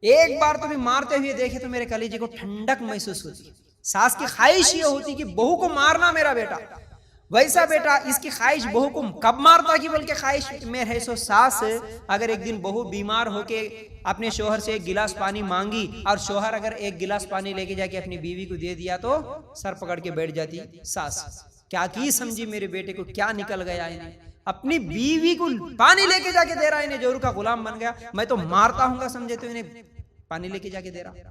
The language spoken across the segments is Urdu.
ایک بار تمہیں مارتے ہوئے دیکھے تو میرے کلیجے کو ٹھنڈک محسوس ہوتی. ساس کی خواہش یہ ہوتی کہ بہو کو مارنا میرا بیٹا. ویسا بیٹا اس کی خواہش بہو کو کب مارتا کی بلکہ خواہش میں ہے. سو ساس اگر ایک دن بہو بیمار ہو کے اپنے شوہر سے ایک گلاس پانی مانگی اور شوہر اگر ایک گلاس پانی لے کے جا کے اپنی بیوی کو دے دیا تو سر پکڑ کے بیٹھ جاتی ساس. کیا کی سمجھی میرے بیٹے کو کیا نکل گیا انہیں, اپنی بیوی کو پانی لے کے جا کے دے رہا ہے, انہیں جورو کا غلام بن گیا, میں تو مارتا ہوں گا سمجھے تو انہیں پانی لے کے جا کے دے رہا.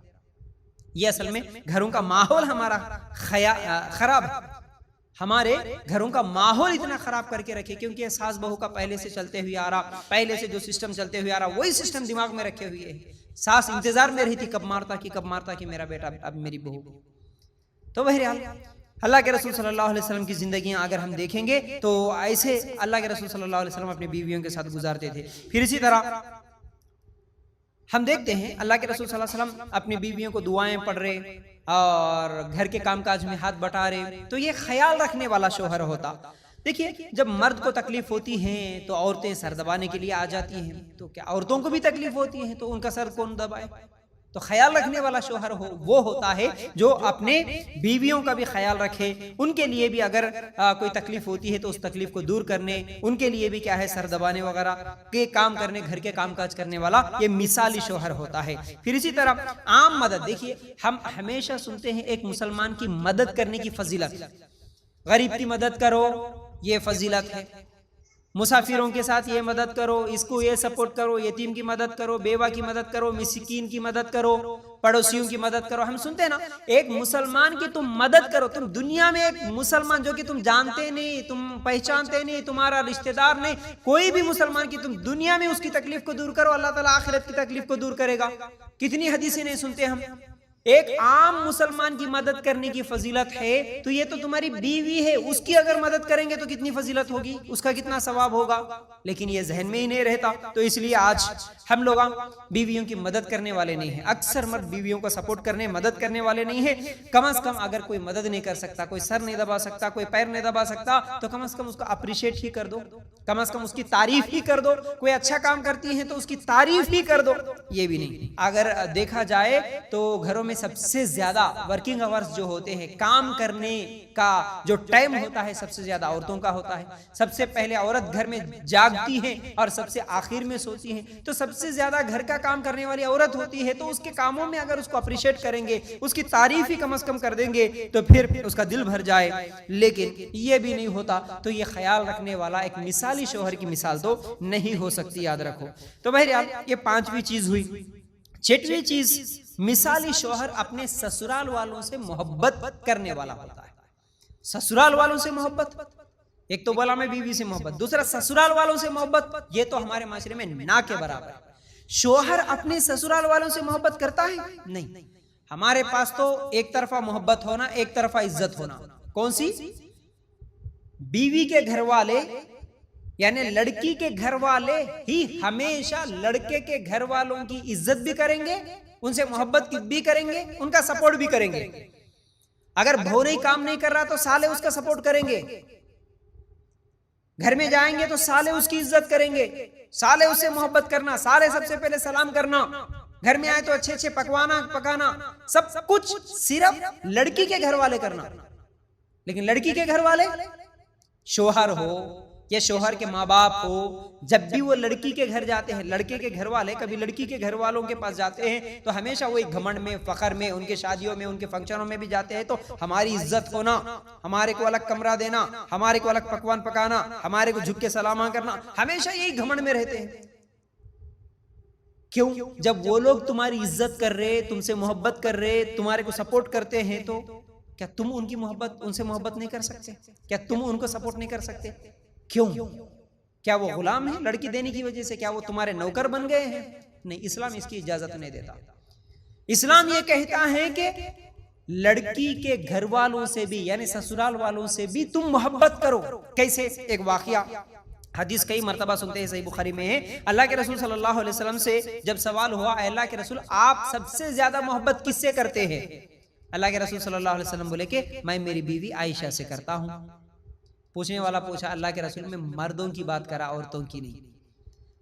یہ اصل میں گھروں کا ماحول ہمارا خراب ہے. ہمارے گھروں کا ماحول اتنا خراب کر کے رکھے کیونکہ ساس بہو کا پہلے سے چلتے ہوئے آ رہا, پہلے سے جو سسٹم چلتے ہوئے آ رہا وہی سسٹم دماغ میں رکھے ہوئے ہے. ساس انتظار میں رہتی کب مارتا کہ میرا بیٹا اب میری بہو. تو بہرحال اللہ کے رسول صلی اللہ علیہ وسلم کی زندگیاں اگر ہم دیکھیں گے تو ایسے اللہ کے رسول صلی اللہ علیہ وسلم اپنی بیویوں کے ساتھ گزارتے تھے. پھر اسی طرح ہم دیکھتے ہیں اللہ کے رسول صلی اللہ علیہ وسلم اپنی بیویوں کو دعائیں پڑھ رہے اور گھر کے کام کاج میں ہاتھ بٹا رہے, تو یہ خیال رکھنے والا شوہر ہوتا. دیکھیے جب مرد کو تکلیف ہوتی ہے تو عورتیں سر دبانے کے لیے آ جاتی ہیں, تو کیا عورتوں کو بھی تکلیف ہوتی ہے تو ان کا سر کون دبائے؟ تو خیال رکھنے والا شوہر وہ ہوتا ہے جو اپنے بیویوں کا بھی خیال رکھے, ان کے لیے بھی اگر کوئی تکلیف ہوتی ہے تو اس تکلیف کو دور کرنے, ان کے لیے بھی کیا ہے سر دبانے وغیرہ کے کام کرنے, گھر کے کام کاج کرنے والا یہ مثالی شوہر ہوتا ہے. پھر اسی طرح عام مدد, دیکھیے ہم ہمیشہ سنتے ہیں ایک مسلمان کی مدد کرنے کی فضیلت, غریب کی مدد کرو یہ فضیلت ہے, مسافروں کے ساتھ یہ مدد کرو, اس کو یہ سپورٹ کرو, یتیم کی مدد کرو, بیوہ کی مدد کرو, مسکین کی مدد کرو, پڑوسیوں کی مدد کرو. ہم سنتے ہیں نا ایک مسلمان کی تم مدد کرو. تم دنیا میں ایک مسلمان جو کہ تم جانتے نہیں, تم پہچانتے نہیں, تمہارا رشتہ دار نہیں, کوئی بھی مسلمان کی تم دنیا میں اس کی تکلیف کو دور کرو, اللہ تعالیٰ آخرت کی تکلیف کو دور کرے گا. کتنی حدیثیں نہیں سنتے ہم. ایک عام مسلمان کی مدد کرنے کی فضیلت ہے, تو یہ تو تمہاری بیوی ہے, اس کی اگر مدد کریں گے تو کتنی فضیلت ہوگی, اس کا کتنا ثواب ہوگا, لیکن یہ ذہن میں ہی نہیں رہتا. تو اس لیے آج ہم لوگ بیویوں کی مدد کرنے والے نہیں ہیں. اکثر مرد بیویوں کو سپورٹ کرنے مدد کرنے والے نہیں ہیں. کم از کم اگر کوئی مدد نہیں کر سکتا, کوئی سر نہیں دبا سکتا, کوئی پیر نہیں دبا سکتا, تو کم از کم اس کو اپریشیٹ ہی کر دو, کم از کم اس کی تعریف ہی کر دو. کوئی اچھا کام کرتی ہے تو اس کی تعریف ہی کر دو. یہ بھی نہیں. اگر دیکھا جائے تو گھروں میں سب سے زیادہ ورکنگ آورز جو ہوتے ہیں, کام کرنے کا جو ٹائم ہوتا ہے سب سے زیادہ عورتوں کا ہوتا ہے. سب سے پہلے عورت گھر میں جاگتی ہے اور سب سے آخر میں سوتی ہے, تو سب سے زیادہ گھر کا کام کرنے والی عورت ہوتی ہے. تو اس کے کاموں میں اگر اس کو اپریشیٹ کریں گے, اس کی تعریف ہی کم از کم کر دیں گے تو پھر اس کا دل بھر جائے. لیکن یہ بھی نہیں ہوتا, تو یہ خیال رکھنے والا ایک مثالی شوہر کی مثال تو نہیں ہو سکتی, یاد رکھو. تو بہرحال یہ پانچویں چیز ہوئی. چھٹویں چیز, مثالی شوہر اپنے سسرال والوں سے محبت کرنے والا ہوتا ہے. سسرال والوں سے محبت, ایک تو بولا میں بیوی سے محبت, دوسرا سسرال والوں سے محبت, یہ تو ہمارے معاشرے میں نہ کے برابر ہے. شوہر اپنے سسرال والوں سے محبت کرتا ہے نہیں. ہمارے پاس تو ایک طرفہ محبت ہونا, ایک طرفہ عزت ہونا. کون سی؟ بیوی کے گھر والے یعنی لڑکی کے گھر والے ہی ہمیشہ لڑکے کے گھر والوں کی عزت بھی کریں گے, ان سے محبت بھی کریں گے, ان کا سپورٹ بھی کریں گے. اگر بہو نہیں کام نہیں کر رہا تو سالے اس کا سپورٹ کریں گے. گھر میں جائیں گے تو سالے اس کی عزت کریں گے, سالے اس سے محبت کرنا, سالے سب سے پہلے سلام کرنا, گھر میں آئے تو اچھے اچھے پکانا, سب کچھ صرف لڑکی کے گھر والے کرنا. لیکن لڑکی کے گھر والے, شوہر ہو یا شوہر کے ماں باپ ہو, جب بھی وہ لڑکی کے گھر جاتے ہیں, لڑکے کے گھر والے کبھی لڑکی کے گھر والوں کے پاس جاتے ہیں تو ہمیشہ وہ ایک گھمنڈ میں, فخر میں, ان کے شادیوں میں, ان کے فنکشنوں میں بھی جاتے ہیں تو ہماری عزت ہونا, ہمارے کو الگ کمرہ دینا, ہمارے کو الگ پکوان پکانا, ہمارے کو جھک کے سلام کرنا, ہمیشہ یہی گھمنڈ میں رہتے ہیں. کیوں؟ جب وہ لوگ تمہاری عزت کر رہے, تم سے محبت کر رہے, تمہارے کو سپورٹ کرتے ہیں, تو کیا تم ان کی محبت, ان سے محبت نہیں کر سکتے؟ کیا تم ان کو سپورٹ نہیں کر سکتے؟ کیوں؟ کیا وہ غلام ہیں لڑکی دینے کی وجہ سے؟ کیا وہ تمہارے نوکر بن گئے ہیں؟ نہیں, اسلام اس کی اجازت نہیں دیتا. اسلام یہ کہتا ہے کہ لڑکی کے گھر والوں سے بھی یعنی سسرال والوں سے بھی تم محبت کرو. کیسے؟ ایک واقعہ, حدیث کئی مرتبہ سنتے ہیں, صحیح بخاری میں ہے. اللہ کے رسول صلی اللہ علیہ وسلم سے جب سوال ہوا, اے اللہ کے رسول آپ سب سے زیادہ محبت کس سے کرتے ہیں؟ اللہ کے رسول صلی اللہ علیہ وسلم بولے کہ میں میری بیوی عائشہ سے کرتا ہوں. پوچھنے والا پوچھا, اللہ کے رسول میں مردوں کی بات کرا, عورتوں کی نہیں.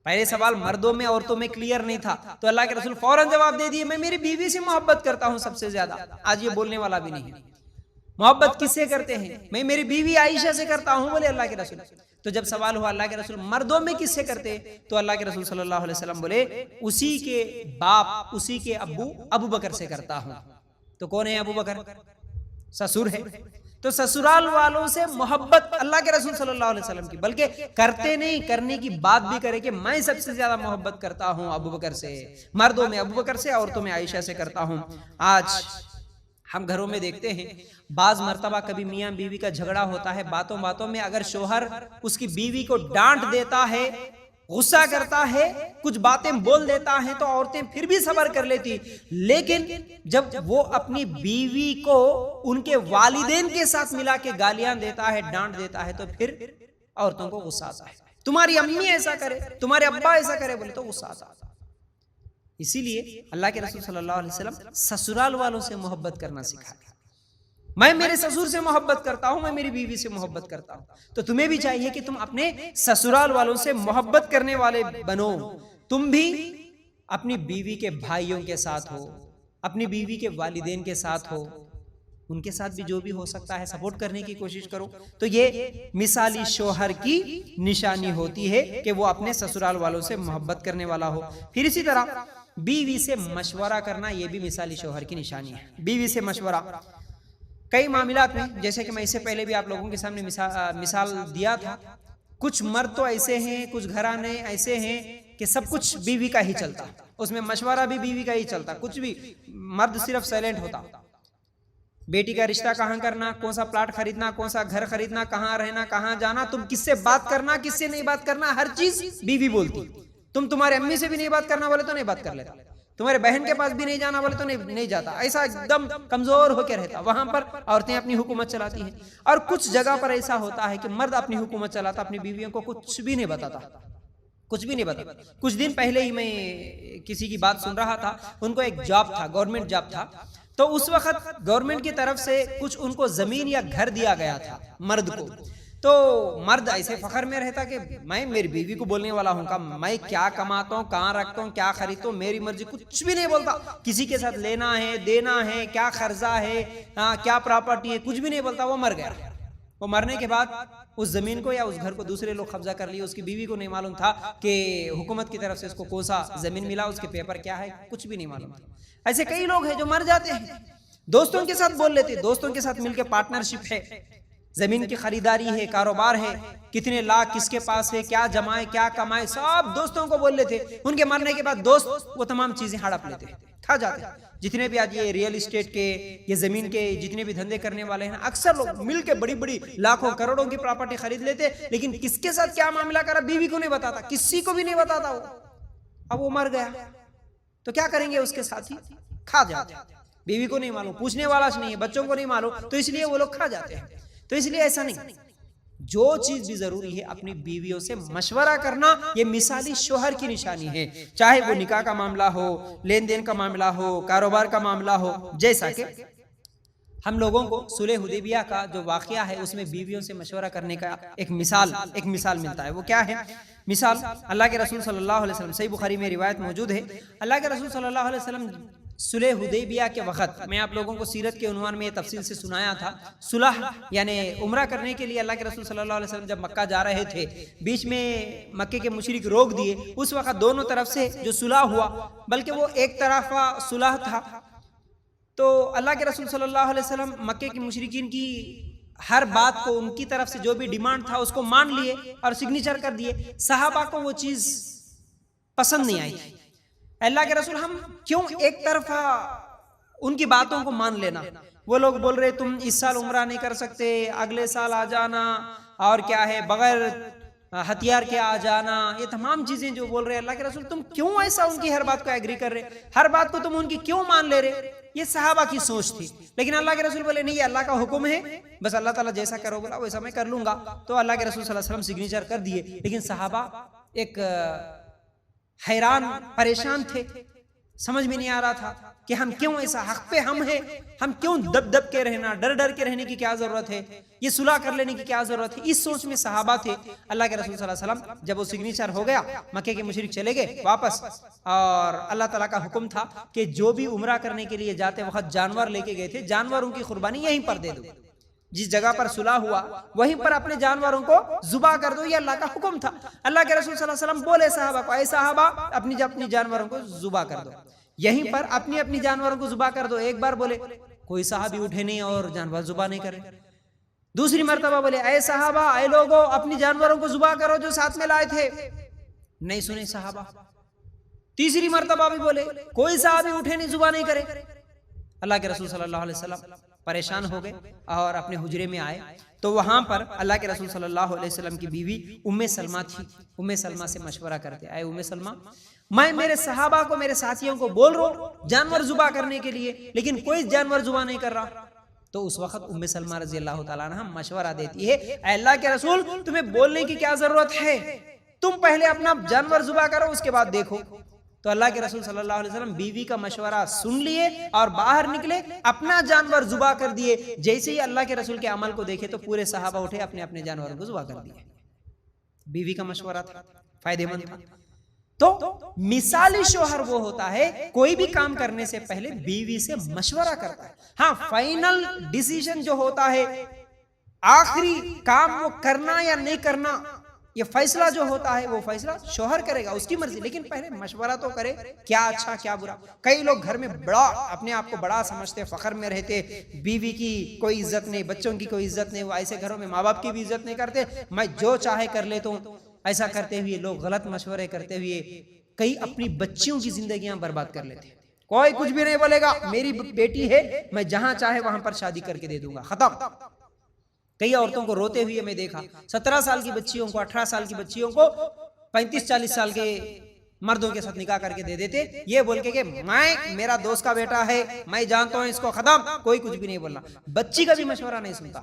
پہلے سوال مردوں میں عورتوں میں کلیئر نہیں تھا تو اللہ کے رسول فوراً جواب دے دیے میں میری بیوی سے محبت کرتا ہوں سب سے زیادہ. آج یہ بولنے والا بھی نہیں ہے. محبت کس سے کرتے ہیں؟ میں میری بیوی عائشہ سے کرتا ہوں بولے اللہ کے رسول. تو جب سوال ہوا اللہ کے رسول مردوں میں کس سے کرتے تو اللہ کے رسول صلی اللہ علیہ وسلم بولے اسی کے باپ اسی کے ابو ابو بکر سے کرتا ہوں. تو کون ہے ابو بکر؟ سسر ہے. تو سسرال والوں سے محبت اللہ کے رسول صلی اللہ علیہ وسلم کی، بلکہ کرتے نہیں کرنے کی بات بھی کرے کہ میں سب سے زیادہ محبت کرتا ہوں ابو بکر سے. مردوں میں ابو بکر سے، عورتوں میں عائشہ سے کرتا ہوں. آج ہم گھروں میں دیکھتے ہیں بعض مرتبہ کبھی میاں بیوی کا جھگڑا ہوتا ہے، باتوں باتوں میں اگر شوہر اس کی بیوی کو ڈانٹ دیتا ہے، غصہ کرتا ہے، کچھ باتیں بول دیتا ہے تو عورتیں پھر بھی صبر کر لیتی، لیکن جب وہ اپنی بیوی کو ان کے والدین کے ساتھ ملا کے گالیاں دیتا ہے، ڈانٹ دیتا ہے تو پھر عورتوں کو غصہ آتا ہے. تمہاری امی ایسا کرے، تمہارے ابا ایسا کرے بولے تو غصہ آتا ہے. اسی لیے اللہ کے رسول صلی اللہ علیہ وسلم سسرال والوں سے محبت کرنا سکھایا. میں میرے سسر سے محبت کرتا ہوں، میں میری بیوی سے محبت کرتا ہوں. تو تمہیں بھی چاہیے کہ تم اپنے سسرال والوں سے محبت کرنے والے بنو. تم بھی اپنی بیوی کے بھائیوں کے ساتھ ہو، اپنی بیوی کے والدین کے ساتھ ہو، ان کے ساتھ بھی جو بھی ہو سکتا ہے سپورٹ کرنے کی کوشش کرو. تو یہ مثالی شوہر کی نشانی ہوتی ہے کہ وہ اپنے سسرال والوں سے محبت کرنے والا ہو. پھر اسی طرح بیوی سے مشورہ کرنا یہ بھی مثالی شوہر کی نشانی ہے. بیوی سے مشورہ کئی معاملات میں، جیسے کہ میں اس سے پہلے بھی آپ لوگوں کے سامنے مثال دیا تھا، کچھ مرد تو ایسے ہیں، کچھ گھرانے ایسے ہیں کہ سب کچھ بیوی کا ہی چلتا، اس میں مشورہ بھی بیوی کا ہی چلتا، کچھ بھی مرد صرف سائلنٹ ہوتا. بیٹی کا رشتہ کہاں کرنا، کون سا پلاٹ خریدنا، کون سا گھر خریدنا، کہاں رہنا، کہاں جانا، تم کس سے بات کرنا، کس سے نہیں بات کرنا، ہر چیز بیوی بولتی. تم تمہارے امی سے بھی نہیں بات کرنا بولے تو نہیں بات کر لیتا، تمہارے بہن کے پاس بھی نہیں جانا بولے تو نہیں جاتا. ایسا ایک دم کمزور ہو کے رہتا. وہاں پر عورتیں اپنی حکومت چلاتی ہیں. اور کچھ جگہ پر ایسا ہوتا ہے کہ مرد اپنی حکومت چلاتا، اپنی بیویوں کو کچھ بھی نہیں بتاتا، کچھ بھی نہیں بتاتا. کچھ دن پہلے ہی میں کسی کی بات سن رہا تھا، ان کو ایک جاب تھا، گورنمنٹ جاب تھا. تو اس وقت گورنمنٹ کی طرف سے کچھ ان کو زمین یا گھر دیا گیا تھا مرد کو. تو مرد ایسے فخر میں رہتا کہ میں میری بیوی کو بولنے والا ہوں کہ میں کیا کماتا ہوں، کہاں رکھتا ہوں، کیا خریدتا ہوں، میری مرضی. کچھ بھی نہیں بولتا، کسی کے ساتھ لینا ہے دینا ہے، کیا قرضہ ہے، کیا پراپرٹی ہے، کچھ بھی نہیں بولتا. وہ مر گیا. وہ مرنے کے بعد اس زمین کو یا اس گھر کو دوسرے لوگ قبضہ کر لیے. اس کی بیوی کو نہیں معلوم تھا کہ حکومت کی طرف سے اس کو کون سا زمین ملا، اس کے پیپر کیا ہے، کچھ بھی نہیں معلوم تھا. ایسے کئی لوگ ہیں جو مر جاتے ہیں. دوستوں کے ساتھ بول لیتے، دوستوں کے ساتھ مل کے پارٹنرشپ ہے، زمین کی خریداری ہے، کاروبار ہے، کتنے لاکھ کس کے پاس ہے، کیا جمائے کیا کمائے، سب دوستوں کو بول لیتے. ان کے مرنے کے بعد دوست وہ تمام چیزیں ہڑپ لیتے، کھا جاتے. جتنے بھی آج یہ ریئل اسٹیٹ کے، یہ زمین کے جتنے بھی دھندے کرنے والے ہیں، اکثر لوگ مل کے بڑی بڑی لاکھوں کروڑوں کی پراپرٹی خرید لیتے، لیکن کس کے ساتھ کیا معاملہ کرا بیوی کو نہیں بتاتا، کسی کو بھی نہیں بتاتا. وہ اب وہ مر گیا تو کیا کریں گے، اس کے ساتھ ہی کھا جاتے. بیوی کو نہیں معلوم، پوچھنے والا نہیں ہے، بچوں کو نہیں معلوم، تو اس لیے وہ لوگ کھا جاتے ہیں. تو اس لیے ایسا نہیں، جو چیز بھی ضروری ہے اپنی بیویوں سے مشورہ کرنا یہ مثالی شوہر کی نشانی ہے. چاہے وہ نکاح کا معاملہ ہو، لین دین کا معاملہ ہو، کاروبار کا معاملہ ہو. جیسا کہ ہم لوگوں کو صلح حدیبیہ کا جو واقعہ ہے اس میں بیویوں سے مشورہ کرنے کا ایک مثال ملتا ہے. وہ کیا ہے مثال؟ اللہ کے رسول صلی اللہ علیہ وسلم، صحیح بخاری میں روایت موجود ہے، اللہ کے رسول صلی اللہ علیہ وسلم صلح حدیبیہ کے وقت، میں آپ لوگوں کو سیرت کے عنوان میں یہ تفصیل سے سنایا تھا، صلح یعنی عمرہ کرنے کے لیے اللہ کے رسول صلی اللہ علیہ وسلم جب مکہ جا رہے تھے، بیچ میں مکے کے مشرک روک دیے. اس وقت دونوں طرف سے جو صلح ہوا، بلکہ وہ ایک طرفہ صلح تھا. تو اللہ کے رسول صلی اللہ علیہ وسلم مکے کے مشرکین کی ہر بات کو، ان کی طرف سے جو بھی ڈیمانڈ تھا اس کو مان لیے اور سگنیچر کر دیے. صحابہ کو وہ چیز پسند نہیں آئی. اللہ کے رسول ہم کیوں ایک طرفہ ان کی باتوں کو مان لینا؟ وہ لوگ بول رہے تم اس سال عمرہ نہیں کر سکتے، اگلے سال آ جانا، اور کیا ہے بغیر ہتھیار کے آ جانا، یہ تمام چیزیں جو بول رہے. اللہ کے رسول تم کیوں ایسا ان کی ہر بات کو ایگری کر رہے، ہر بات کو تم ان کی کیوں مان لے رہے؟ یہ صحابہ کی سوچ تھی. لیکن اللہ کے رسول بولے نہیں، یہ اللہ کا حکم ہے، بس اللہ تعالیٰ جیسا کرو بولا ویسا میں کر لوں گا. تو اللہ کے رسول صلی اللہ علیہ وسلم سگنیچر کر دیے. لیکن صحابہ ایک حیران پریشان تھے، سمجھ میں نہیں آ رہا تھا کہ ہم کیوں ایسا حق پہ ہم ہیں، ہم کیوں دب دب کے رہنا، ڈر ڈر کے رہنے کی کیا ضرورت ہے، یہ صلح کر لینے کی کیا ضرورت ہے. اس سوچ میں صحابہ تھے. اللہ کے رسول صلی اللہ علیہ وسلم جب وہ سگنیچر ہو گیا، مکے کے مشرک چلے گئے واپس، اور اللہ تعالیٰ کا حکم تھا کہ جو بھی عمرہ کرنے کے لیے جاتے وقت جانور لے کے گئے تھے، جانوروں کی قربانی یہیں پر دے دو. جس جگہ پر صلح ہوا وہیں پر اپنے جانوروں کو ذبح کر دو، یہ اللہ کا حکم تھا. اللہ کے رسول صلی اللہ علیہ وسلم بولے صحابہ کو، اے صحابہ اپنی جانوروں کو ذبح کر دو، یہیں پر اپنی جانوروں کو ذبح کر دو. ایک بار بولے، کوئی صحابی اٹھے نہیں اور جانور ذبح نہیں کرے. دوسری مرتبہ بولے، اے صحابہ، اے لوگوں، اپنی جانوروں کو ذبح کرو جو ساتھ میں لائے تھے. نہیں سنے صحابہ. تیسری مرتبہ بھی بولے، کوئی صحابی اٹھے نہیں، ذبح نہیں کرے. اللہ کے رسول صلی اللہ علیہ وسلم پریشان ہو گئے اور اپنے حجرے میں آئے تو وہاں پر اللہ کے رسول صلی اللہ علیہ وسلم کی بیوی ام سلمہ تھی. ام سلمہ سے مشورہ کرتے، اے ام سلمہ، میں میرے صحابہ کو، میرے ساتھیوں کو بول رہا ہوں جانور ذبح کرنے کے لیے، لیکن کوئی جانور ذبح نہیں کر رہا. تو اس وقت ام سلمہ رضی اللہ تعالیٰ عنہ مشورہ دیتی ہے، اے اللہ کے رسول، تمہیں بولنے کی کیا ضرورت ہے، تم پہلے اپنا جانور ذبح کرو، اس کے بعد دیکھو. تو اللہ کے رسول صلی اللہ علیہ وسلم بیوی کا مشورہ سن لیے اور باہر نکلے، اپنا جانور ذبح کر دیے. جیسے ہی اللہ کے رسول کے عمل کو دیکھے تو پورے صحابہ اٹھے، اپنے جانوروں کو ذبح کر دیے. بیوی کا مشورہ تھا، فائدہ مند تھا. تو مثالی شوہر وہ ہوتا ہے کوئی بھی کام کرنے سے پہلے بیوی سے مشورہ کرتا ہے. ہاں، فائنل ڈیسیژن جو ہوتا ہے، آخری کام وہ کرنا یا نہیں کرنا، یہ فیصلہ جو ہوتا ہے وہ فیصلہ شوہر کرے گا، اس کی مرضی، لیکن پہلے مشورہ تو کرے کیا اچھا کیا برا. کئی لوگ گھر میں بڑا اپنے آپ کو بڑا سمجھتے، فخر میں رہتے، بیوی کی کوئی عزت نہیں، بچوں کی کوئی عزت نہیں. وہ ایسے گھروں میں ماں باپ کی بھی عزت نہیں کرتے، میں جو چاہے کر لیتا ہوں. ایسا کرتے ہوئے لوگ غلط مشورے کرتے ہوئے کئی اپنی بچیوں کی زندگیاں برباد کر لیتے. کوئی کچھ بھی نہیں بولے گا، میری بیٹی ہے، میں جہاں چاہے وہاں پر شادی کر کے دے دوں گا، ختم. کئی عورتوں کو روتے ہوئے میں دیکھا، 17 سال کی بچیوں کو، 18 سال کی بچیوں کو 35-40 سال کے مردوں کے ساتھ نکاح کر کے دے دیتے، یہ بول کے کہ میرا دوست کا بیٹا ہے، میں جانتا ہوں اس کو، ختم. کوئی کچھ بھی نہیں بولنا، بچی کا بھی مشورہ نہیں سنتا،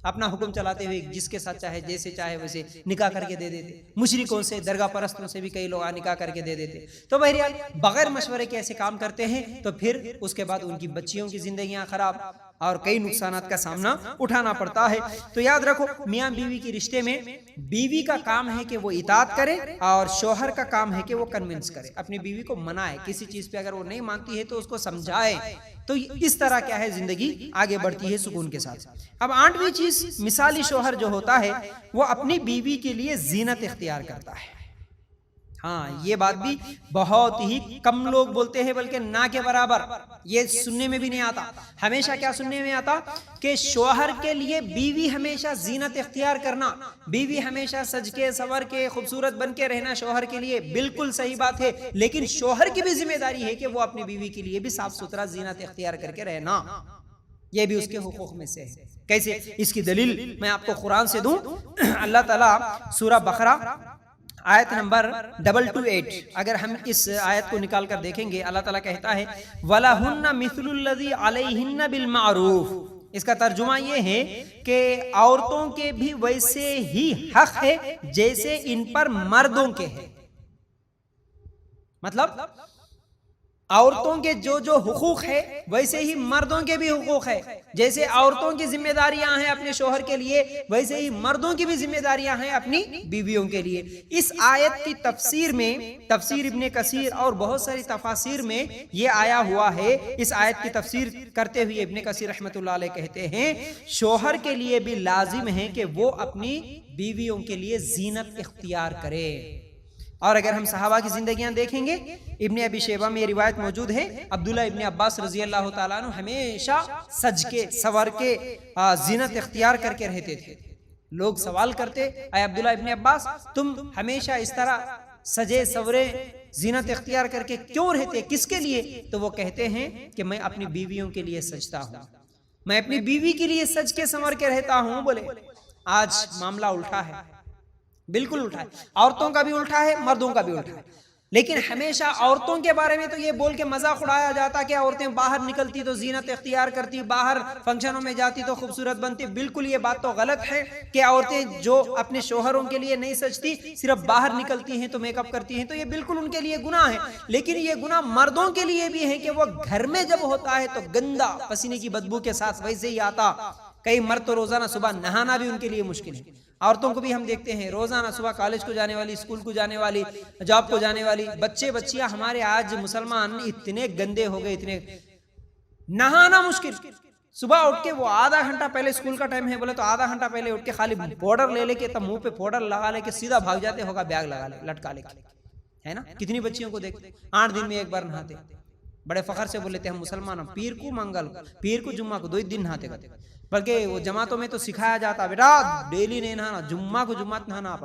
اپنا حکم چلاتے ہوئے جس کے ساتھ چاہے جیسے چاہے ویسے نکاح کر کے دے دیتے. مشرکوں سے، درگاہ پرستوں سے بھی کئی لوگ نکاح کر کے دے دیتے. تو بہرحال بغیر مشورے کے ایسے کام کرتے ہیں تو پھر اس کے بعد ان کی بچیوں کی زندگیاں خراب اور کئی نقصانات کا سامنا اٹھانا پڑتا ہے. تو یاد رکھو، میاں بیوی کی رشتے میں بیوی کا کام ہے کہ وہ اطاعت کرے اور شوہر کا کام ہے کہ وہ کنونس کرے، اپنی بیوی کو منائے. کسی چیز پہ اگر وہ نہیں مانتی ہے تو اس کو سمجھائے. تو اس طرح کیا ہے، زندگی آگے بڑھتی ہے سکون کے ساتھ. اب 8ویں چیز، مثالی شوہر جو ہوتا ہے وہ اپنی بیوی کے لیے زینت اختیار کرتا ہے. ہاں، یہ بات بھی بہت ہی کم لوگ بولتے ہیں، بلکہ نہ کے برابر. یہ سننے میں بھی نہیں آتا. ہمیشہ کیا سننے میں آتا کہ شوہر کے لیے بیوی ہمیشہ زینت اختیار کرنا، بیوی ہمیشہ سج کے سور کے خوبصورت بن کے رہنا شوہر کے لیے بالکل صحیح بات ہے. لیکن شوہر کی بھی ذمہ داری ہے کہ وہ اپنی بیوی کے لیے بھی صاف ستھرا زینت اختیار کر کے رہنا، یہ بھی اس کے حقوق میں سے ہے. کیسے؟ اس کی دلیل میں آپ کو قرآن سے دوں. اللہ تعالیٰ سورہ بقرہ آیت نمبر 228، اگر ہم اس آیت کو نکال کر دیکھیں گے، اللہ تعالیٰ کہتا ہے وَلَهُنَّ مِثْلُ الَّذِي عَلَيْهِنَّ بِالْمَعْرُوفِ. اس کا ترجمہ یہ ہے کہ عورتوں کے بھی ویسے ہی حق ہے جیسے ان پر مردوں کے ہیں. مطلب عورتوں کے جو حقوق ہے ویسے ہی مردوں کے بھی حقوق ہے. جیسے عورتوں کی ذمہ داریاں ہیں اپنے شوہر کے لیے، ویسے ہی مردوں کی بھی ذمہ داریاں ہیں اپنی بیویوں کے لیے. اس آیت کی تفسیر میں، تفسیر ابن کثیر اور بہت ساری تفاسیر میں یہ آیا ہوا ہے. اس آیت کی تفسیر کرتے ہوئے ابن کثیر رحمۃ اللہ علیہ کہتے ہیں شوہر کے لیے بھی لازم ہے کہ وہ اپنی بیویوں کے لیے زینت اختیار کرے. اور اگر ہم صحابہ کی زندگیاں دیکھیں گے، ابن ابی شیبہ میں یہ روایت موجود ہے، عبداللہ ابن عباس رضی اللہ تعالیٰ عنہ ہمیشہ سج کے سور کے زینت اختیار کر کے رہتے تھے. لوگ سوال کرتے، اے عبداللہ ابن عباس، تم ہمیشہ اس طرح سجے سورے زینت اختیار کر کے کیوں رہتے، کس کے لیے؟ تو وہ کہتے ہیں کہ میں اپنی بیویوں کے لیے سجتا ہوں، میں اپنی بیوی کے لیے سج کے سنور کے رہتا ہوں. بولے آج معاملہ الٹا ہے، بالکل الٹا ہے. عورتوں کا بھی الٹا ہے، مردوں کا بھی الٹا ہے. لیکن ہمیشہ عورتوں کے بارے میں تو یہ بول کے مذاق اڑایا جاتا کہ عورتیں باہر نکلتی تو زینت اختیار کرتی، باہر فنکشنوں میں جاتی تو خوبصورت بنتی. بالکل یہ بات تو غلط ہے کہ عورتیں جو اپنے شوہروں کے لیے نہیں سجتی، صرف باہر نکلتی ہیں تو میک اپ کرتی ہیں، تو یہ بالکل ان کے لیے گناہ ہے. لیکن یہ گناہ مردوں کے لیے بھی ہے کہ وہ گھر میں جب ہوتا ہے تو گندا پسینے کی بدبو کے ساتھ ویسے ہی آتا. کئی مرد تو روزانہ صبح نہانا بھی ان کے لیے مشکل ہے. عورتوں کو بھی ہم دیکھتے ہیں روزانہ صبح کالج کو جانے والی، اسکول کو جانے والی، جاب کو جانے والی، بچے بچیاں ہمارے آج مسلمان اتنے گندے ہو گئے، اتنے نہانا مشکل. صبح اٹھ کے وہ آدھا گھنٹہ پہلے اسکول کا ٹائم ہے بولے تو آدھا گھنٹہ پہلے اٹھ کے خالی پاؤڈر لے کے تب منہ پہ پاؤڈر لگا لے کے سیدھا بھاگ جاتے، ہوگا بیگ لگا لے لٹکا لے کے، ہے نا. کتنی بچیوں کو دیکھتے 8 دن میں ایک بار نہاتے، بڑے فخر سے بولتے ہیں ہم مسلمان ہیں، پیر کو منگل کو، پیر کو جمعہ کو 2 دن نہاتے کرتے. بلکہ وہ جماعتوں میں تو سکھایا جاتا بیٹا ڈیلی نہیں نہانا، جمعہ کو جمعہ نہانا،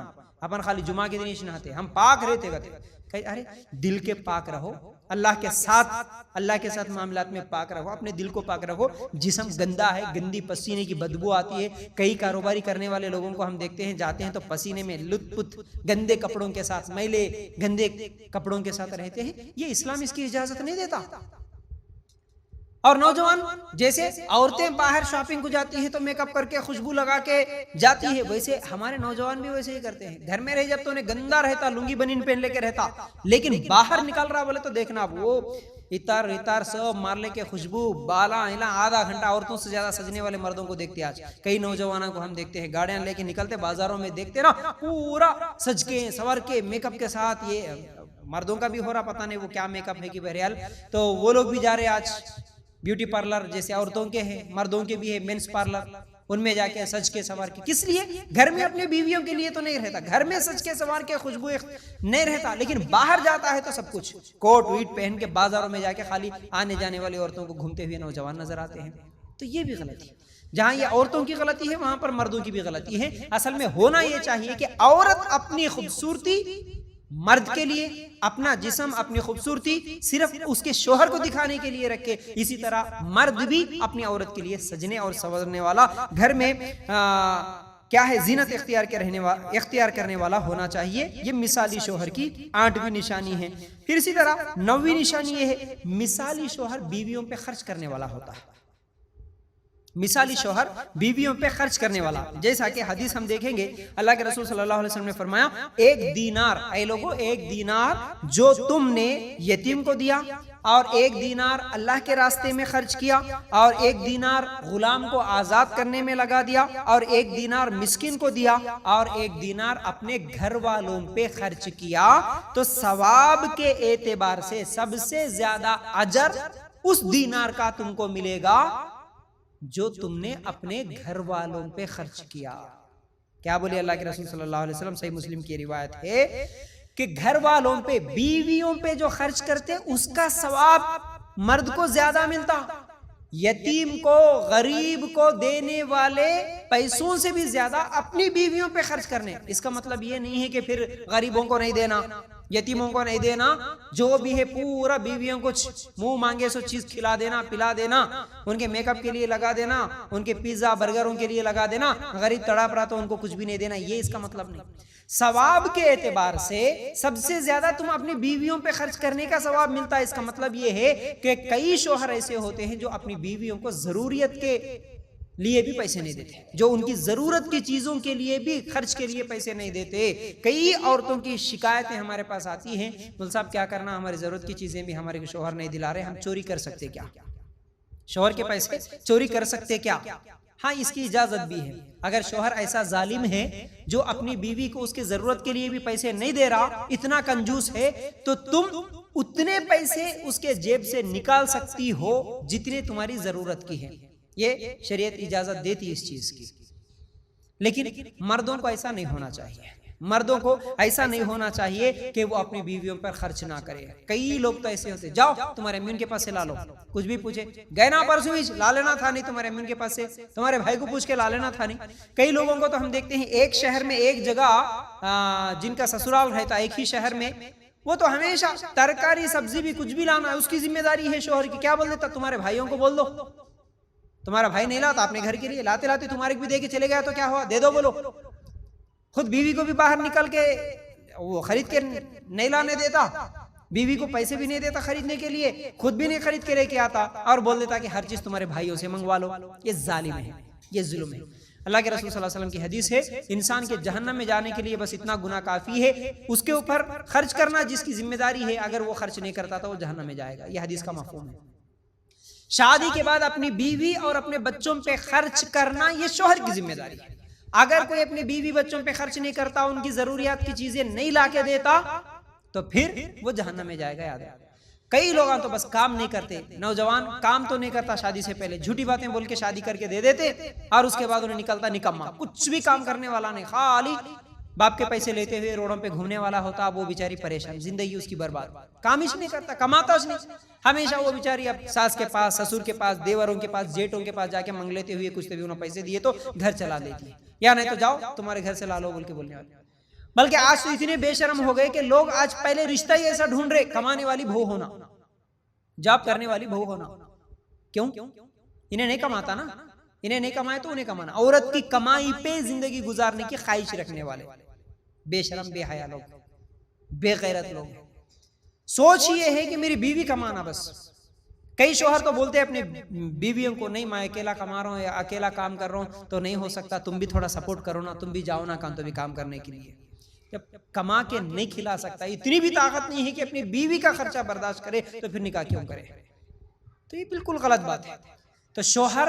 اپن خالی جمعہ کے دن ہی نہاتے، ہم پاک رہتے کرتے. ارے دل کے پاک رہو، اللہ کے ساتھ معاملات میں پاک رہو، اپنے دل کو پاک رکھو. جسم گندا ہے، گندی پسینے کی بدبو آتی ہے. کئی کاروباری کرنے والے لوگوں کو ہم دیکھتے ہیں جاتے ہیں تو پسینے میں لت پت گندے کپڑوں کے ساتھ، میلے گندے کپڑوں کے ساتھ رہتے ہیں. یہ اسلام اس کی اجازت نہیں دیتا. اور نوجوان جیسے عورتیں باہر شاپنگ کو جاتی ہیں تو میک اپ کر کے خوشبو لگا کے جاتی ہے، ویسے ہمارے نوجوان بھی ویسے ہی کرتے ہیں. گھر میں رہ جب تو انہیں گندا رہتا، لنگی بنین پہن لے کے رہتا، لیکن باہر نکل رہا بولے تو دیکھنا وہ اتار سب مار لے کے خوشبو بالا ہلا آدھا گھنٹہ. عورتوں سے زیادہ سجنے والے مردوں کو دیکھتے آج. کئی نوجوانوں کو ہم دیکھتے ہیں گاڑیاں لے کے نکلتے بازاروں میں، دیکھتے نا پورا سج کے سور کے میک اپ کے ساتھ. یہ مردوں کا بھی ہو رہا، پتہ نہیں وہ کیا میک اپ ہے کہ بہرحال تو وہ لوگ بھی جا رہے آج بیوٹی پارلر، جیسے عورتوں کے ہیں مردوں کے بھی ہے مینس پارلر، ان میں جا کے سج کے سوار کے. کس لیے؟ گھر میں اپنے بیویوں کے لیے تو نہیں رہتا، گھر میں سج کے سوار کے خوشبو نہیں رہتا، لیکن باہر جاتا ہے تو سب کچھ کوٹ ویٹ پہن کے بازاروں میں جا کے خالی آنے جانے والی عورتوں کو گھومتے ہوئے نوجوان نظر آتے ہیں. تو یہ بھی غلطی ہے. جہاں یہ عورتوں کی غلطی ہے وہاں پر مردوں کی بھی غلطی ہے. اصل میں ہونا یہ چاہیے کہ عورت اپنی خوبصورتی مرد کے لیے، اپنا جسم اپنی خوبصورتی صرف اس کے شوہر کو دکھانے کے لیے رکھے. اسی طرح مرد بھی اپنی عورت کے لیے سجنے اور سنورنے والا، گھر میں کیا ہے زینت اختیار کرنے والا ہونا چاہیے. یہ مثالی شوہر کی 8ویں نشانی ہے. پھر اسی طرح 9ویں نشانی یہ ہے مثالی شوہر بیویوں پہ خرچ کرنے والا ہوتا ہے. مثالی شوہر بیویوں پہ خرچ کرنے والا، جیسا کہ حدیث ہم دیکھیں گے اللہ کے رسول صلی اللہ علیہ وسلم نے فرمایا 1 دینار، اے لوگو 1 دینار جو تم نے یتیم کو دیا، اور 1 دینار اللہ کے راستے میں خرچ کیا، اور 1 دینار غلام کو آزاد کرنے میں لگا دیا، اور 1 دینار مسکین کو دیا، اور 1 دینار اپنے گھر والوں پہ خرچ کیا، تو ثواب کے اعتبار سے سب سے زیادہ اجر اس دینار کا تم کو ملے گا جو تم نے اپنے گھر والوں پہ خرچ کیا. کیا بولے اللہ کے رسول صلی اللہ علیہ وسلم؟ صحیح مسلم کی روایت ہے کہ گھر والوں پہ، بیویوں پہ جو خرچ کرتے اس کا ثواب مرد کو زیادہ ملتا. یتیم کو، غریب کو دینے والے پیسوں سے بھی زیادہ اپنی بیویوں پہ خرچ کرنے. اس کا مطلب یہ نہیں ہے کہ پھر غریبوں کو نہیں دینا، یتیموں کو نہیں دینا، جو بھی ہے پورا بیویوں کو منہ مانگے سو چیز کھلا دینا، پلا دینا، ان کے میک اپ کے لیے لگا دینا، ان کے پیزا برگروں کے لیے لگا دینا، غریب تڑپ رہا تو ان کو کچھ بھی نہیں دینا. یہ اس کا مطلب نہیں. ثواب کے اعتبار سے سب سے زیادہ تم اپنی بیویوں پہ خرچ کرنے کا ثواب ملتا ہے. اس کا مطلب یہ ہے کہ کئی شوہر ایسے ہوتے ہیں جو اپنی بیویوں کو ضروریت کے لیے بھی پیسے نہیں دیتے، جو ان کی ضرورت کی چیزوں کے لیے بھی خرچ کے لیے پیسے نہیں دیتے. کئی عورتوں کی شکایتیں ہمارے پاس آتی ہیں، مول صاحب کیا کرنا، ہماری ضرورت کی چیزیں بھی ہمارے شوہر نہیں دلا رہے، ہم چوری کر سکتے کیا؟ شوہر کے پیسے چوری کر سکتے کیا؟ ہاں اس کی اجازت بھی ہے. اگر شوہر ایسا ظالم ہے جو اپنی بیوی کو اس کی ضرورت کے لیے بھی پیسے نہیں دے رہا، اتنا کنجوس ہے، تو تم اتنے پیسے اس کے جیب سے نکال سکتی ہو جتنے تمہاری ضرورت کی ہے. یہ شریعت اجازت دیتی اس چیز کی. لیکن مردوں کو ایسا نہیں ہونا چاہیے. مردوں کو ایسا نہیں ہونا چاہیے کہ وہ اپنی بیویوں پر خرچ نہ کرے. کئی لوگ تو ایسے ہوتے، جاؤ تمہارے امی کے پاس سے لا لو، کچھ بھی پوچھے گئے نا پرسوں لا لینا تھا نہیں، تمہارے امی کے پاس سے، تمہارے بھائی کو پوچھ کے لا لینا تھا نہیں. کئی لوگوں کو تو ہم دیکھتے ہیں ایک شہر میں ایک جگہ جن کا سسرال رہتا ایک ہی شہر میں، وہ تو ہمیشہ ترکاری سبزی بھی کچھ بھی لانا ہے اس کی ذمہ داری ہے شوہر کی. کیا بول دیتا، تمہارے بھائیوں کو بول دو، تمہارا بھائی نہیں لاتا اپنے گھر کے لیے، لاتے لاتے تمہارے بھی دے کے چلے گیا تو کیا ہوا، دے دو بولو. خود بیوی کو بھی باہر نکل کے وہ خرید کے نہیں لانے دیتا، بیوی کو پیسے بھی نہیں دیتا خریدنے کے لیے، خود بھی نہیں خرید کے لے کے آتا، اور بول دیتا کہ ہر چیز تمہارے بھائیوں سے منگوا لو. یہ ظالم ہے، یہ ظلم ہے. اللہ کے رسول صلی اللہ علیہ وسلم کی حدیث ہے انسان کے جہنم میں جانے کے لیے بس اتنا گناہ کافی ہے، اس کے اوپر خرچ کرنا جس کی ذمہ داری ہے، اگر وہ خرچ نہیں کرتا تو وہ جہنم میں جائے گا. یہ حدیث کا مفہوم ہے. شادی کے بعد اپنی بیوی اور اپنے بچوں پہ خرچ کرنا یہ شوہر کی ذمہ داری ہے. اگر کوئی اپنی بیوی بچوں پہ خرچ نہیں کرتا، ان کی ضروریات کی چیزیں نہیں لا کے دیتا، تو پھر وہ جہنم میں جائے گا. یاد ہے، کئی لوگ تو بس کام نہیں کرتے، نوجوان کام تو نہیں کرتا شادی سے پہلے، جھوٹی باتیں بول کے شادی کر کے دے دیتے، اور اس کے بعد انہیں نکلتا نکما، کچھ بھی کام کرنے والا نہیں، خالی باپ کے پیسے لیتے ہوئے روڈوں پہ گھومنے والا ہوتا. وہ بیچاری پریشان، زندگی اس کی برباد، کام ہی نہیں کرتا، کماتا نہیں، ہمیشہ وہ بیچاری اب ساس کے پاس، سسر کے پاس، دیوروں کے پاس، جیٹوں کے پاس جا کے منگ لیتے ہوئے کچھ بھی انہوں پیسے دیے تو گھر چلا لیتی ہے، یا نہیں تو جاؤ تمہارے گھر سے لا لو بول کے بولنے والے. بلکہ آج تو اتنے بے شرم ہو گئے کہ لوگ آج پہلے رشتہ ہی ایسا ڈھونڈ رہے، کمانے والی بہو ہونا، جاب کرنے والی بہو ہونا. کیوں؟ انہیں نہیں کماتا نا، انہیں نہیں کمائے تو انہیں کمانا. عورت کی کمائی پہ زندگی گزارنے کی خواہش رکھنے والے بے شرم، بے حیا لوگ، بے غیرت لوگ. سوچ یہ ہے کہ میری بیوی کمانا بس. کئی شوہر تو بولتے ہیں اپنے بیویوں کو، نہیں میں اکیلا کما رہا ہوں یا اکیلا کام کر رہا ہوں تو نہیں ہو سکتا، تم بھی تھوڑا سپورٹ کرو نا، تم بھی جاؤ نا کام تو بھی کام کرنے کے لیے. جب کما کے نہیں کھلا سکتا، اتنی بھی طاقت نہیں ہے کہ اپنی بیوی کا خرچہ برداشت کرے، تو پھر نکاح کیوں کرے؟ تو یہ بالکل غلط بات ہے. تو شوہر،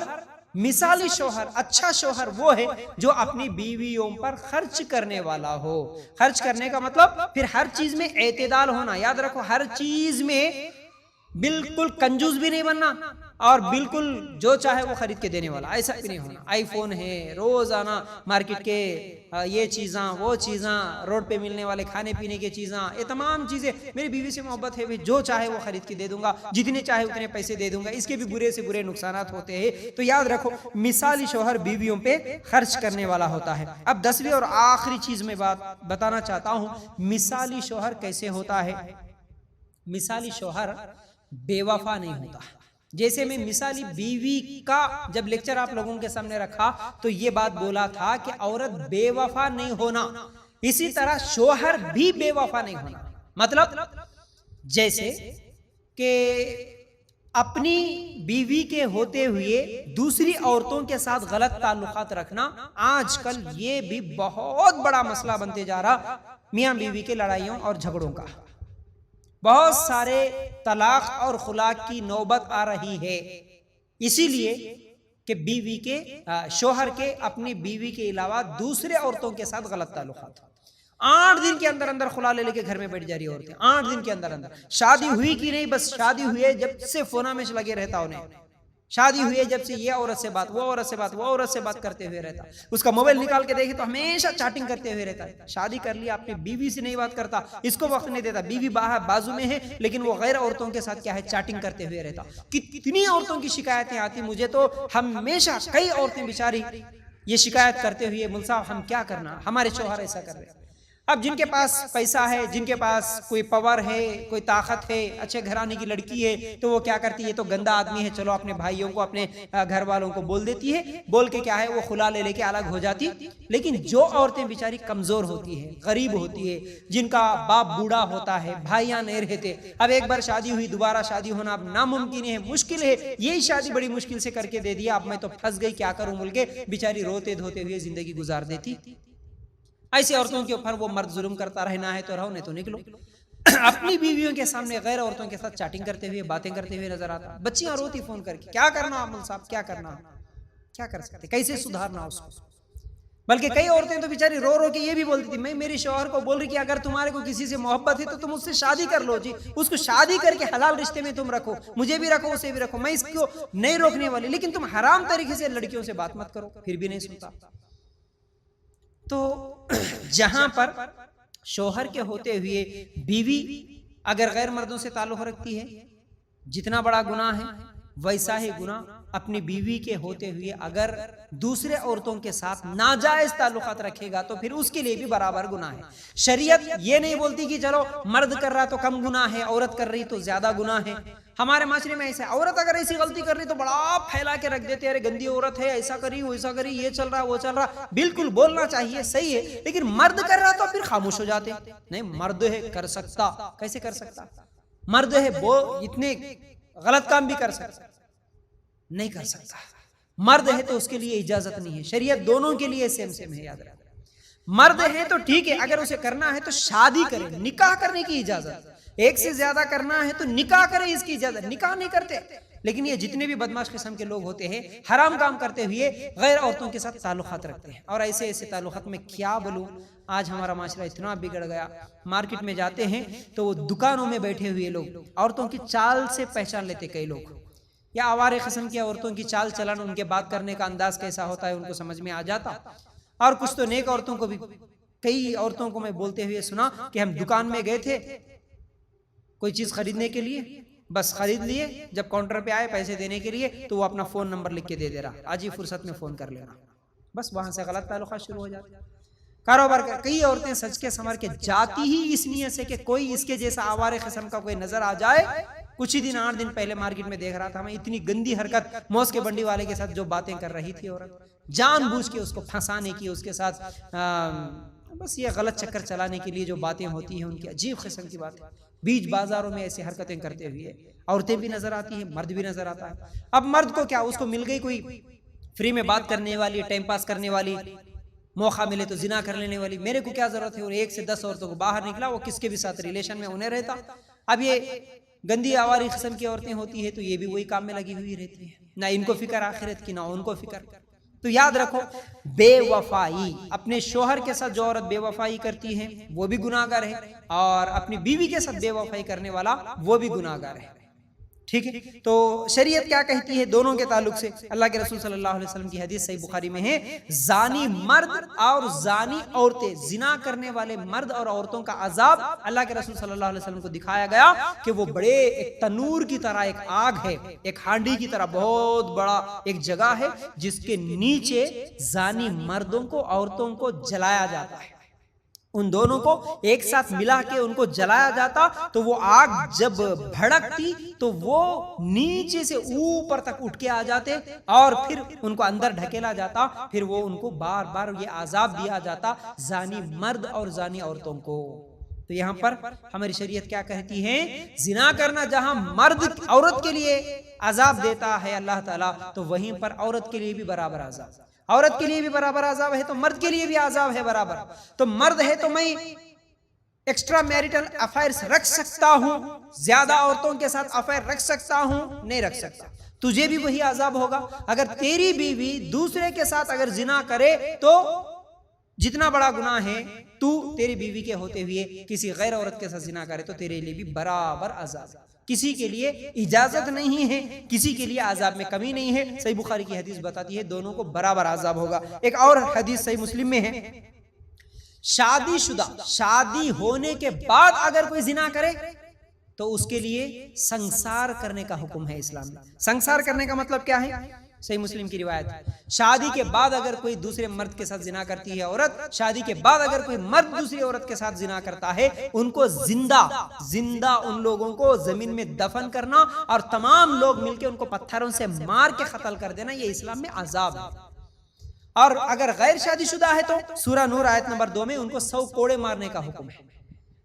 مثالی شوہر، اچھا شوہر وہ ہے جو اپنی بیویوں پر خرچ کرنے والا ہو. خرچ کرنے کا مطلب پھر ہر چیز میں اعتدال ہونا. یاد رکھو، ہر چیز میں بالکل کنجوس بھی نہیں بننا اور بالکل جو چاہے وہ خرید کے دینے والا، ایسا بھی نہیں ہونا. آئی فون ہے، روزانہ مارکیٹ کے یہ چیزاں، وہ چیزاں، روڈ پہ ملنے والے کھانے پینے کی چیزاں، یہ تمام چیزیں. میری بیوی سے محبت ہے، جو چاہے وہ خرید کے دے دوں گا، جتنے چاہے اتنے پیسے دے دوں گا. اس کے بھی برے سے برے نقصانات ہوتے ہیں. تو یاد رکھو، مثالی شوہر بیویوں پہ خرچ کرنے والا ہوتا ہے. اب 10ویں اور آخری چیز میں بات بتانا چاہتا ہوں، مثالی شوہر کیسے ہوتا ہے. مثالی شوہر بے وفا نہیں ہوتا. جیسے میں مثالی بیوی کا جب لیکچر آپ لوگوں کے سامنے رکھا تو یہ بات بولا تھا کہ عورت بے وفا نہیں ہونا، اسی طرح شوہر بھی بے وفا نہیں ہونا. مطلب جیسے کہ اپنی بیوی کے ہوتے ہوئے دوسری عورتوں کے ساتھ غلط تعلقات رکھنا آج کل یہ بھی بہت بڑا مسئلہ بنتے جا رہا. میاں بیوی کے لڑائیوں اور جھگڑوں کا بہت سارے طلاق اور خلاق کی نوبت آ رہی ہے، اسی لیے کہ بیوی کے شوہر کے اپنی بیوی کے علاوہ دوسرے عورتوں کے ساتھ غلط تعلقات. 8 دن کے اندر اندر خلا لے کے گھر میں بیٹھ جا رہی عورتیں. 8 دن کے اندر اندر شادی ہوئی کہ نہیں، بس شادی ہوئی جب سے فونا میں لگے رہتا انہیں. شادی ہوئی جب سے یہ عورت سے بات، وہ عورت سے بات، وہ عورت سے بات کرتے ہوئے رہتا. اس کا موبائل نکال کے دیکھے تو ہمیشہ چیٹنگ کرتے ہوئے رہتا ہے. شادی کر لیا، اپنی بیوی سے نہیں بات کرتا، اس کو وقت نہیں دیتا. بیوی باہر بازو میں ہے لیکن وہ غیر عورتوں کے ساتھ کیا ہے، چیٹنگ کرتے ہوئے رہتا. کتنی عورتوں کی شکایتیں آتی مجھے تو، ہمیشہ کئی عورتیں بیچاری یہ شکایت کرتے ہوئے، مل صاحب ہم کیا کرنا، ہمارے شوہر ایسا کر رہے. اب جن کے پاس پیسہ ہے، جن کے پاس کوئی پاور ہے، کوئی طاقت ہے، اچھے گھرانے کی لڑکی ہے، تو وہ کیا کرتی ہے، تو گندا آدمی ہے، چلو اپنے بھائیوں کو، اپنے گھر والوں کو بول دیتی ہے، بول کے کیا ہے وہ خلا لے کے الگ ہو جاتی. لیکن جو عورتیں بیچاری کمزور ہوتی ہے، غریب ہوتی ہے، جن کا باپ بوڑھا ہوتا ہے، بھائیاں نہیں رہتے، اب ایک بار شادی ہوئی، دوبارہ شادی ہونا اب ناممکن ہے، مشکل ہے، یہی شادی بڑی مشکل سے کر کے دے دیا، اب میں تو پھنس گئی، کیا کروں بول کے بیچاری روتے دھوتے ہوئے زندگی گزار دیتی. ایسی عورتوں کے اوپر وہ مرد ظلم کرتا، رہنا ہے تو رہو نہیں تو نکلو. اپنی بیویوں کے سامنے غیر عورتوں کے ساتھ چیٹنگ کرتے ہوئے، باتیں کرتے ہوئے نظر آتا. بچیاں روتی فون کر کے، کیا کرنا عمل صاحب، کیا کرنا، کیا کر سکتے، کیسے سدھارنا اس کو. بلکہ کئی عورتیں تو بیچاری رو رو کے یہ بھی بولتی تھی، میں میری شوہر کو بول رہی کہ اگر تمہارے کو کسی سے محبت ہے تو تم اس سے شادی کر لو جی، اس کو شادی کر کے حلال رشتے میں تم رکھو، مجھے بھی رکھو، اسے بھی رکھو، میں اس کو نہیں روکنے والی، لیکن تم حرام طریقے سے لڑکیوں سے بات مت کرو. پھر بھی نہیں سنتا. تو جہاں پر شوہر کے ہوتے ہوئے بیوی اگر غیر مردوں سے تعلق رکھتی ہے، جتنا بڑا گناہ ہے ویسا ہی گناہ اپنی بیوی کے ہوتے ہوئے اگر دوسرے عورتوں کے ساتھ ناجائز تعلقات رکھے گا تو پھر اس کے لیے بھی برابر گناہ ہے. شریعت یہ نہیں بولتی کہ چلو مرد کر رہا تو کم گناہ ہے، عورت کر رہی تو زیادہ گناہ ہے. ہمارے معاشرے میں ایسا ہے، عورت اگر ایسی غلطی کر رہی تو بڑا پھیلا کے رکھ دیتے ہیں، ارے گندی عورت ہے، ایسا کری ویسا کری، یہ چل رہا وہ چل رہا. بالکل بولنا چاہیے، صحیح ہے، لیکن مرد کر رہا تو پھر خاموش ہو جاتے. نہیں، مرد ہے کر سکتا. کیسے کر سکتا؟ مرد ہے وہ اتنے غلط کام بھی کر سکتا نہیں کر سکتا. مرد ہے تو اس کے لیے اجازت نہیں ہے. شریعت دونوں کے لیے سیم سیم ہے، یاد رکھنا. مرد ہے تو ٹھیک ہے، اگر اسے کرنا ہے تو شادی کرے، نکاح کرنے کی اجازت. ایک سے زیادہ کرنا ہے تو نکاح کرے، اس کی اجازت. نکاح نہیں کرتے. لیکن یہ جتنے بھی بدماش قسم کے لوگ ہوتے ہیں، حرام کام کرتے ہوئے غیر عورتوں کے ساتھ تعلقات رکھتے ہیں. اور ایسے ایسے تعلقات میں کیا بولوں، آج ہمارا معاشرہ اتنا بگڑ گیا. مارکیٹ میں جاتے ہیں تو وہ دکانوں میں بیٹھے ہوئے لوگ عورتوں کی چال سے پہچان لیتے. کئی لوگ یا آوارے قسم کی عورتوں کی چال چلن، ان کے بات کرنے کا انداز کیسا ہوتا ہے ان کو سمجھ میں آ جاتا. اور کچھ تو نیک عورتوں کو بھی، کئی عورتوں کو میں بولتے ہوئے سنا کہ ہم دکان میں گئے تھے کوئی چیز خریدنے کے لیے، بس خرید لیے، جب کاؤنٹر پہ آئے پیسے دینے کے لیے تو وہ اپنا فون نمبر لکھ کے دے رہا، آج ہی فرصت میں فون کر لینا. بس وہاں سے غلط تعلقات شروع ہو جاتے. کاروبار کا کئی عورتیں سج کے سنور کے جاتی ہی اس نیت سے کہ کوئی اس کے جیسا آوارے قسم کا کوئی نظر آ جائے. کچھ ہی دن 8 دن پہلے مارکیٹ میں دیکھ رہا تھا میں، اتنی گندی حرکت موز کے بنڈی والے کے ساتھ جو باتیں کر رہی تھی عورت، جان بوجھ کے اس کو پھنسانے کی، اس کے ساتھ بس یہ غلط چکر چلانے کے لیے جو باتیں ہوتی ہیں ان کی عجیب قسم کی باتیں. بیچ بازاروں میں ایسی حرکتیں کرتے ہوئے عورتیں بھی نظر آتی ہیں، مرد بھی نظر آتا ہے. اب مرد کو کیا، اس کو مل گئی کوئی فری میں بات کرنے والی، ٹائم پاس کرنے والی، موقع ملے تو زنا کر لینے والی، میرے کو کیا ضرورت ہے. اور 1 سے 10 عورتوں کو باہر نکلا، وہ کس کے بھی ساتھ ریلیشن میں انہیں رہتا. اب یہ گندی آواری قسم کی عورتیں ہوتی ہیں تو یہ بھی وہی کام میں لگی ہوئی رہتی ہیں، نہ ان کو فکر آخرت کی، نہ ان کو فکر. تو یاد رکھو، بے وفائی، اپنے شوہر کے ساتھ جو عورت بے وفائی کرتی ہے وہ بھی گناہگار ہے، اور اپنی بیوی کے ساتھ بے وفائی کرنے والا وہ بھی گناہگار ہے. ٹھیک ہے. تو شریعت کیا کہتی ہے دونوں کے تعلق سے؟ اللہ کے رسول صلی اللہ علیہ وسلم کی حدیث صحیح بخاری میں ہے، زانی مرد اور زانی عورتیں، زنا کرنے والے مرد اور عورتوں کا عذاب اللہ کے رسول صلی اللہ علیہ وسلم کو دکھایا گیا کہ وہ بڑے ایک تنور کی طرح، ایک آگ ہے، ایک ہانڈی کی طرح بہت بڑا ایک جگہ ہے جس کے نیچے زانی مردوں کو، عورتوں کو جلایا جاتا ہے. ان دونوں کو ایک ساتھ ملا کے ان کو جلایا جاتا تو وہ آگ جب بھڑکتی تو وہ نیچے سے اوپر تک اٹھ کے آ جاتے، اور پھر ان کو اندر ڈھکیلا جاتا. پھر وہ ان کو بار بار یہ عذاب دیا جاتا، زانی مرد اور زانی عورتوں کو. تو یہاں پر ہماری شریعت کیا کہتی ہے؟ زنا کرنا جہاں مرد عورت کے لیے عذاب دیتا ہے اللہ تعالیٰ، تو وہیں پر عورت کے لیے بھی برابر عذاب. عورت کے لیے بھی برابر عذاب ہے تو مرد کے لیے بھی عذاب ہے برابر. تو مرد ہے تو میں ایکسٹرا میریٹل افیئرز رکھ سکتا ہوں، زیادہ عورتوں کے ساتھ افیئر رکھ سکتا ہوں؟ نہیں رکھ سکتا. تجھے بھی وہی عذاب ہوگا. اگر تیری بیوی دوسرے کے ساتھ اگر زنا کرے تو جتنا بڑا گناہ ہے، تو تیری بیوی کے ہوتے ہوئے کسی غیر عورت کے ساتھ زنا کرے تو تیرے لیے بھی برابر عذاب. کسی کے لیے اجازت نہیں ہے، کسی کے لیے عذاب میں کمی نہیں ہے. صحیح بخاری کی حدیث بتاتی ہے دونوں کو برابر عذاب ہوگا. ایک اور حدیث صحیح مسلم میں ہے، شادی شدہ، شادی ہونے کے بعد اگر کوئی زنا کرے تو اس کے لیے سنسار کرنے کا حکم ہے اسلام میں. سنسار کرنے کا مطلب کیا ہے؟ صحیح مسلم کی روایت، شادی کے بعد اگر کوئی دوسرے مرد کے ساتھ زنا کرتی ہے عورت، شادی کے بعد اگر کوئی مرد دوسری عورت کے ساتھ زنا کرتا ہے، ان کو زندہ ان لوگوں کو زمین میں دفن کرنا اور تمام لوگ مل کے ان کو پتھروں سے مار کے قتل کر دینا، یہ اسلام میں عذاب ہے. اور اگر غیر شادی شدہ ہے تو سورہ نور آیت نمبر 2 میں ان کو 100 کوڑے مارنے کا حکم ہے.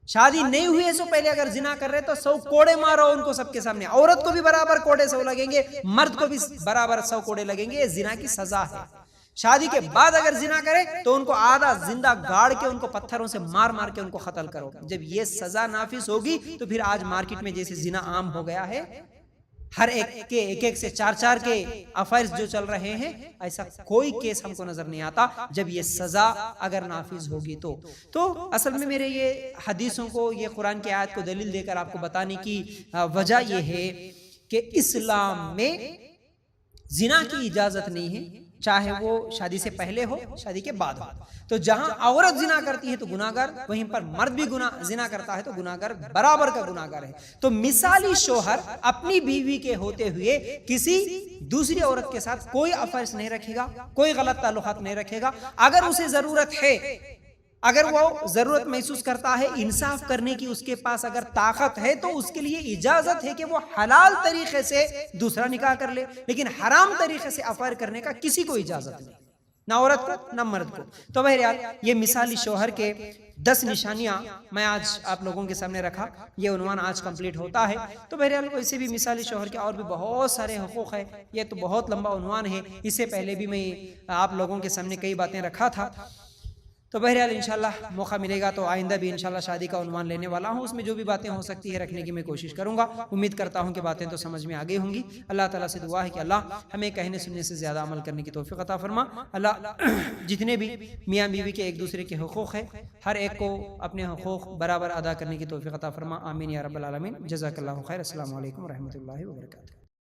شادی نہیں ہوئی ہے سو پہلے اگر زنا کر رہے تو 100 کوڑے مارو ان کو سب کے سامنے. عورت کو بھی برابر کوڑے 100 لگیں گے، مرد کو بھی برابر 100 کوڑے لگیں گے. یہ زنا کی سزا ہے. شادی کے بعد اگر زنا کرے تو ان کو آدھا زندہ گاڑ کے ان کو پتھروں سے مار کے ان کو قتل کرو. جب یہ سزا نافذ ہوگی تو پھر آج مارکیٹ میں جیسے زنا عام ہو گیا ہے، ہر ایک سے 4 کے افیئرز جو چل رہے ہیں، ایسا کوئی کیس ہم کو نظر نہیں آتا جب یہ سزا اگر نافذ ہوگی تو اصل میں میرے یہ حدیثوں کو، یہ قرآن کی آیت کو دلیل دے کر آپ کو بتانے کی وجہ یہ ہے کہ اسلام میں زنا کی اجازت نہیں ہے، چاہے وہ شادی سے پہلے ہو شادی کے بعد ہو. تو جہاں عورت زنا کرتی ہے تو گناہگار، وہیں پر مرد بھی زنا کرتا ہے تو گناہگار برابر کا گناہگار ہے. تو مثالی شوہر اپنی بیوی کے ہوتے ہوئے کسی دوسری عورت کے ساتھ کوئی افیئرز نہیں رکھے گا، کوئی غلط تعلقات نہیں رکھے گا. اگر اسے ضرورت ہے اگر وہ ضرورت محسوس کرتا ہے انصاف کرنے کی، اس کے پاس اگر طاقت ہے تو اس کے لیے اجازت ہے کہ وہ حلال طریقے سے دوسرا نکاح کر لے، لیکن حرام طریقے سے افائر کرنے کا کسی کو اجازت نہیں، نہ عورت کو نہ مرد کو۔ تو بہرحال یہ مثالی شوہر کے 10 نشانیاں میں آج آپ لوگوں کے سامنے رکھا، یہ عنوان آج کمپلیٹ ہوتا ہے۔ تو بہرحال ویسے بھی مثالی شوہر کے اور بھی بہت سارے حقوق ہیں، یہ تو بہت لمبا عنوان ہے، اس سے پہلے بھی میں آپ لوگوں کے سامنے کئی باتیں رکھا تھا۔ تو بہرحال انشاءاللہ موقع ملے گا تو آئندہ بھی انشاءاللہ شادی کا عنوان لینے والا ہوں، اس میں جو بھی باتیں ہو سکتی ہے رکھنے کی میں کوشش کروں گا۔ امید کرتا ہوں کہ باتیں تو سمجھ میں آ گئی ہوں گی۔ اللہ تعالیٰ سے دعا ہے کہ اللہ ہمیں کہنے سننے سے زیادہ عمل کرنے کی توفیق عطا فرما۔ اللہ جتنے بھی میاں بیوی کے ایک دوسرے کے حقوق ہیں، ہر ایک کو اپنے حقوق برابر ادا کرنے کی توفیق عطا فرما، آمین یا رب العالمین۔ جزاک اللہ خیر۔ السلام علیکم ورحمۃ اللہ وبرکاتہ۔